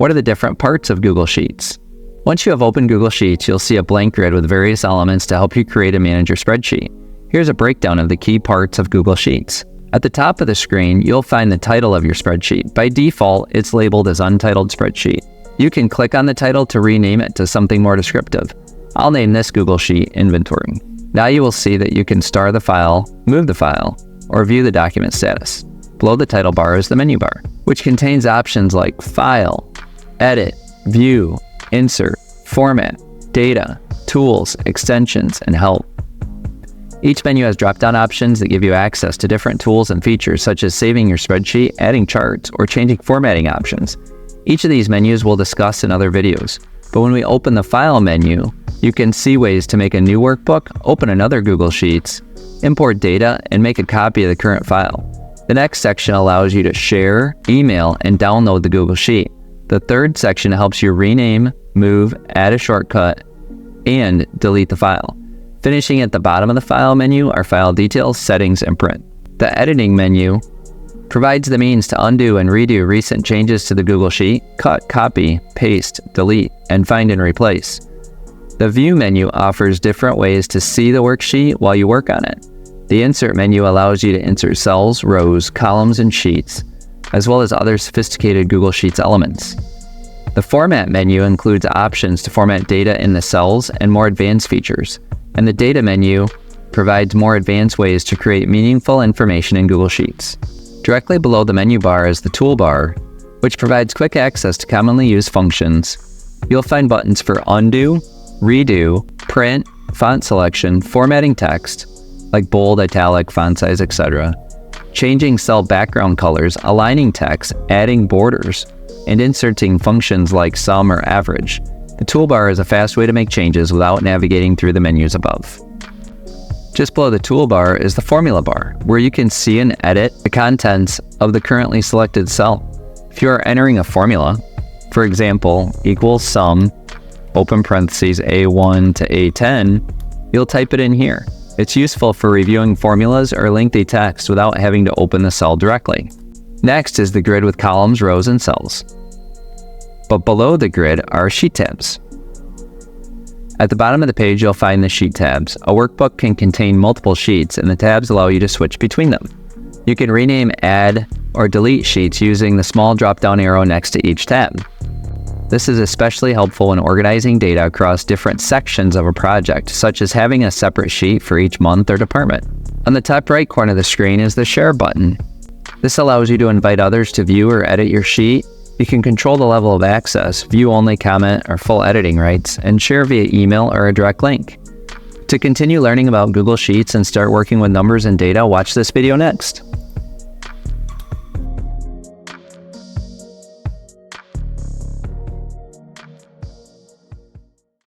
What are the different parts of Google Sheets? Once you have opened Google Sheets, you'll see a blank grid with various elements to help you create and manage your spreadsheet. Here's a breakdown of the key parts of Google Sheets. At the top of the screen, you'll find the title of your spreadsheet. By default, it's labeled as Untitled Spreadsheet. You can click on the title to rename it to something more descriptive. I'll name this Google Sheet Inventory. Now you will see that you can star the file, move the file, or view the document status. Below the title bar is the menu bar, which contains options like File, Edit, View, Insert, Format, Data, Tools, Extensions, and Help. Each menu has drop-down options that give you access to different tools and features such as saving your spreadsheet, adding charts, or changing formatting options. Each of these menus we'll discuss in other videos, but when we open the File menu, you can see ways to make a new workbook, open another Google Sheets, import data, and make a copy of the current file. The next section allows you to share, email, and download the Google Sheet. The third section helps you rename, move, add a shortcut, and delete the file. Finishing at the bottom of the File menu are File Details, Settings, and Print. The Editing menu provides the means to undo and redo recent changes to the Google Sheet, cut, copy, paste, delete, and find and replace. The View menu offers different ways to see the worksheet while you work on it. The Insert menu allows you to insert cells, rows, columns, and sheets, as well as other sophisticated Google Sheets elements. The Format menu includes options to format data in the cells and more advanced features. And the Data menu provides more advanced ways to create meaningful information in Google Sheets. Directly below the menu bar is the Toolbar, which provides quick access to commonly used functions. You'll find buttons for undo, redo, print, font selection, formatting text, like bold, italic, font size, etc., changing cell background colors, aligning text, adding borders, and inserting functions like sum or average. The toolbar is a fast way to make changes without navigating through the menus above. Just below the toolbar is the formula bar, where you can see and edit the contents of the currently selected cell. If you are entering a formula, for example, equals sum, open parentheses A1 to A10, you'll type it in here. It's useful for reviewing formulas or lengthy text without having to open the cell directly. Next is the grid with columns, rows, and cells. But below the grid are sheet tabs. At the bottom of the page, you'll find the sheet tabs. A workbook can contain multiple sheets, and the tabs allow you to switch between them. You can rename, add, or delete sheets using the small drop-down arrow next to each tab. This is especially helpful when organizing data across different sections of a project, such as having a separate sheet for each month or department. On the top right corner of the screen is the Share button. This allows you to invite others to view or edit your sheet. You can control the level of access, view only, comment, or full editing rights, and share via email or a direct link. To continue learning about Google Sheets and start working with numbers and data, watch this video next.